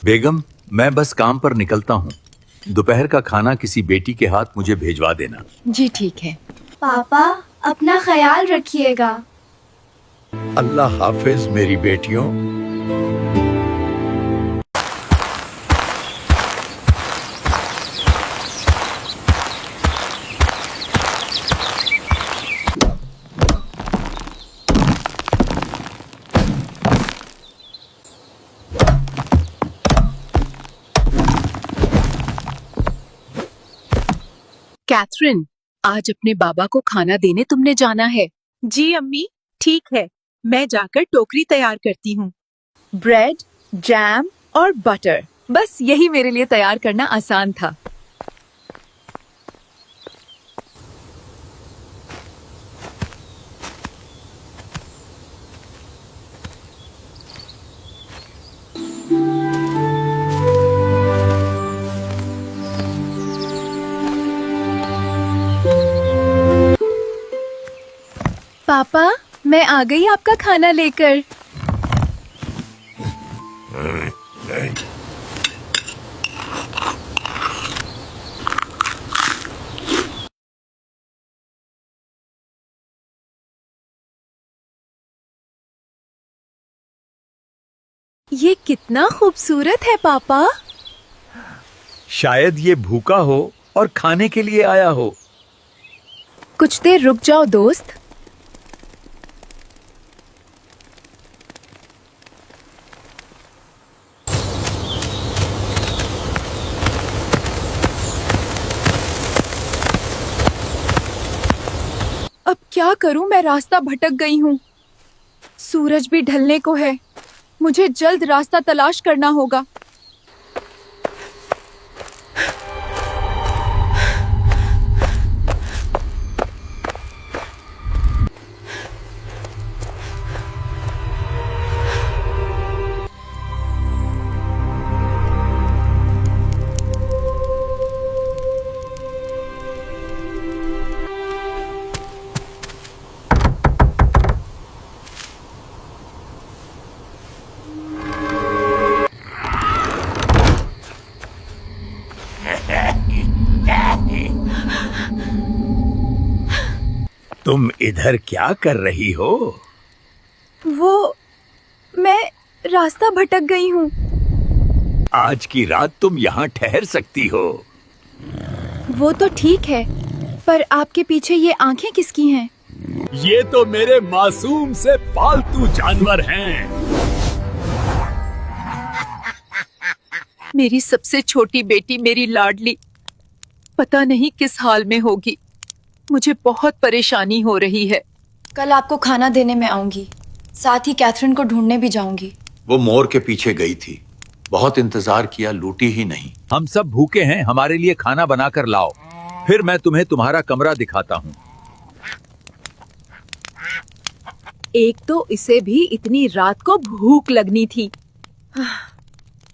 बेगम, मैं बस काम पर निकलता हूँ। दोपहर का खाना किसी बेटी के हाथ मुझे भेजवा देना। जी ठीक है। पापा, अपना ख्याल रखिएगा। अल्लाह हाफिज मेरी बेटियों। कैथरीन, आज अपने बाबा को खाना देने तुमने जाना है। जी अम्मी, ठीक है, मैं जाकर टोकरी तैयार करती हूँ। ब्रेड, जैम और बटर, बस यही मेरे लिए तैयार करना आसान था। पापा, मैं आ गई आपका खाना लेकर। ये कितना खूबसूरत है पापा। शायद ये भूखा हो और खाने के लिए आया हो। कुछ देर रुक जाओ दोस्त। अब क्या करूं, मैं रास्ता भटक गई हूं। सूरज भी ढलने को है, मुझे जल्द रास्ता तलाश करना होगा। तुम इधर क्या कर रही हो? मैं रास्ता भटक गई हूँ। आज की रात तुम यहाँ ठहर सकती हो। वो तो ठीक है, पर आपके पीछे ये आंखें किसकी हैं? ये तो मेरे मासूम से पालतू जानवर हैं। मेरी सबसे छोटी बेटी, मेरी लाडली, पता नहीं किस हाल में होगी। मुझे बहुत परेशानी हो रही है। कल आपको खाना देने में आऊंगी, साथ ही कैथरीन को ढूंढने भी जाऊंगी। वो मोर के पीछे गई थी, बहुत इंतजार किया, लूटी ही नहीं। हम सब भूखे हैं, हमारे लिए खाना बनाकर लाओ, फिर मैं तुम्हें तुम्हारा कमरा दिखाता हूँ। एक तो इसे भी इतनी रात को भूख लगनी थी।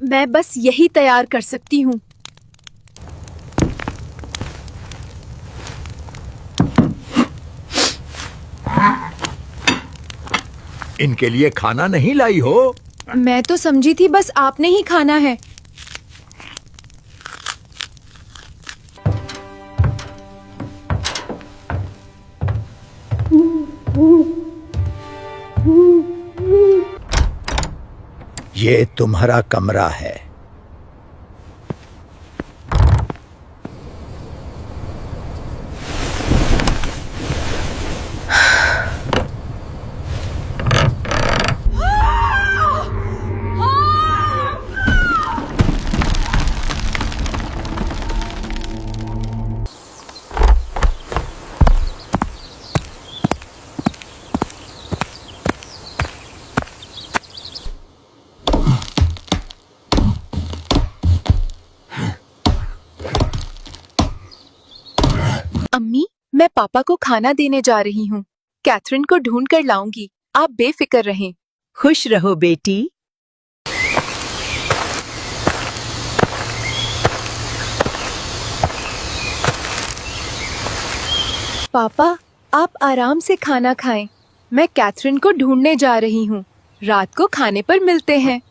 मैं बस यही तैयार कर सकती हूँ। इनके लिए खाना नहीं लाई हो? मैं तो समझी थी बस आपने ही खाना है। ये तुम्हारा कमरा है। अम्मी, मैं पापा को खाना देने जा रही हूँ। कैथरीन को ढूंढ कर लाऊंगी, आप बेफिक्र रहें। खुश रहो बेटी। पापा, आप आराम से खाना खाएं। मैं कैथरीन को ढूंढने जा रही हूँ। रात को खाने पर मिलते हैं।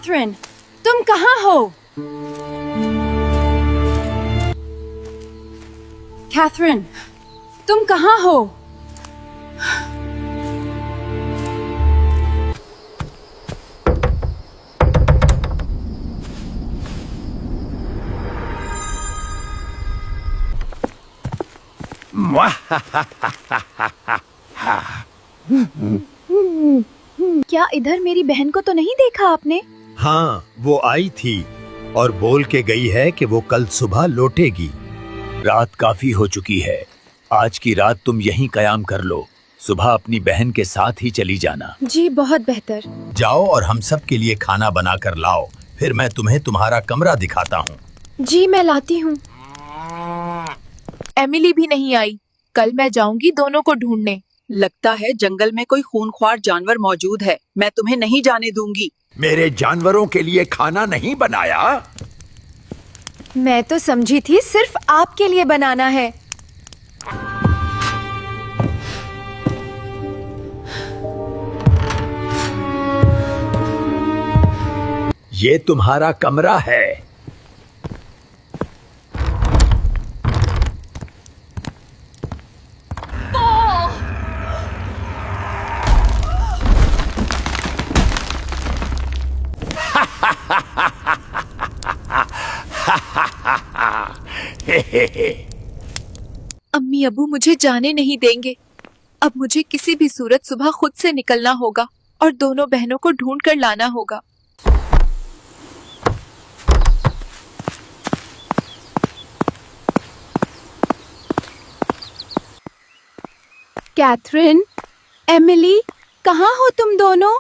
कैथरीन, तुम कहाँ हो? कैथरीन, तुम कहाँ हो? क्या इधर मेरी बहन को तो नहीं देखा आपने? हाँ, वो आई थी और बोल के गई है कि वो कल सुबह लौटेगी। रात काफी हो चुकी है। आज की रात तुम यहीं कयाम कर लो। सुबह अपनी बहन के साथ ही चली जाना। जी बहुत बेहतर। जाओ और हम सब के लिए खाना बना कर लाओ। फिर मैं तुम्हें तुम्हारा कमरा दिखाता हूँ। जी मैं लाती हूँ। एमिली भी नहीं आई। कल मैं जाऊंगी दोनों को ढूंढने। लगता है जंगल में कोई खूंखार जानवर मौजूद है। मैं तुम्हें नहीं जाने दूंगी। मेरे जानवरों के लिए खाना नहीं बनाया? मैं तो समझी थी सिर्फ आपके लिए बनाना है। ये तुम्हारा कमरा है। अम्मी अबू मुझे जाने नहीं देंगे। अब मुझे किसी भी सूरत सुबह खुद से निकलना होगा और दोनों बहनों को ढूंढ कर लाना होगा। कैथरीन, एमिली, कहाँ हो तुम दोनों?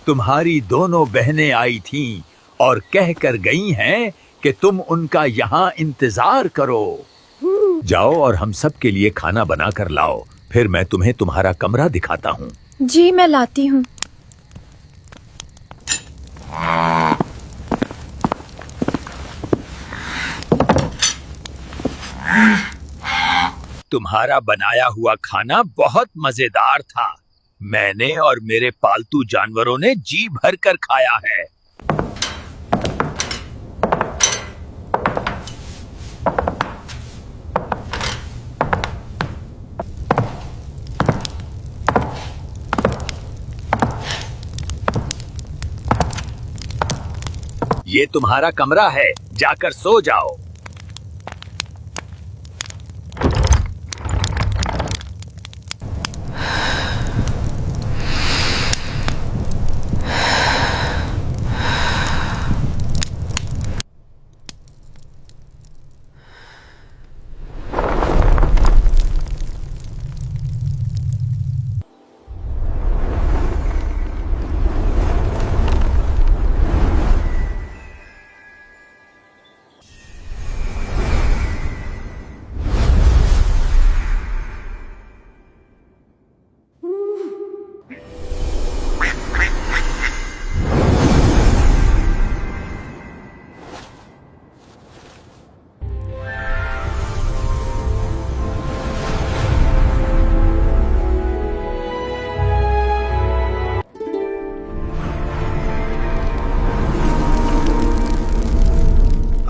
तुम्हारी दोनों बहनें आई थीं और कह कर गई हैं कि तुम उनका यहाँ इंतजार करो। जाओ और हम सब के लिए खाना बना कर लाओ। फिर मैं तुम्हें तुम्हारा कमरा दिखाता हूँ। जी मैं लाती हूँ। तुम्हारा बनाया हुआ खाना बहुत मजेदार था। मैंने और मेरे पालतू जानवरों ने जी भर कर खाया है। ये तुम्हारा कमरा है, जाकर सो जाओ।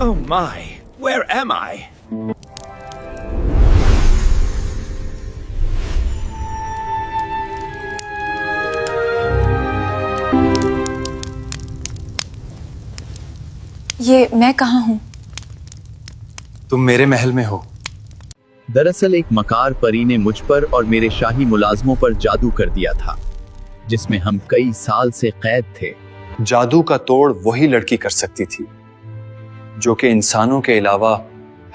Oh my, where am I? ये मैं कहाँ हूँ? तुम मेरे महल में हो। दरअसल एक मकार परी ने मुझ पर और मेरे शाही मुलाजमों पर जादू कर दिया था, जिसमें हम कई साल से कैद थे। जादू का तोड़ वही लड़की कर सकती थी जो कि इंसानों के अलावा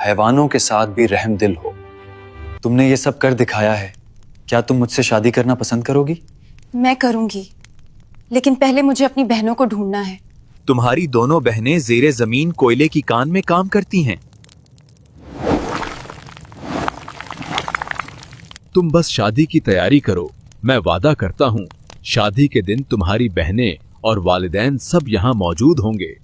हैवानों के साथ भी रहमदिल हो। तुमने ये सब कर दिखाया है। क्या तुम मुझसे शादी करना पसंद करोगी? मैं करूंगी, लेकिन पहले मुझे अपनी बहनों को ढूंढना है। तुम्हारी दोनों बहनें ज़ेरे जमीन कोयले की कान में काम करती हैं। तुम बस शादी की तैयारी करो। मैं वादा करता हूँ शादी के दिन तुम्हारी बहनें और वालिदैन सब यहाँ मौजूद होंगे।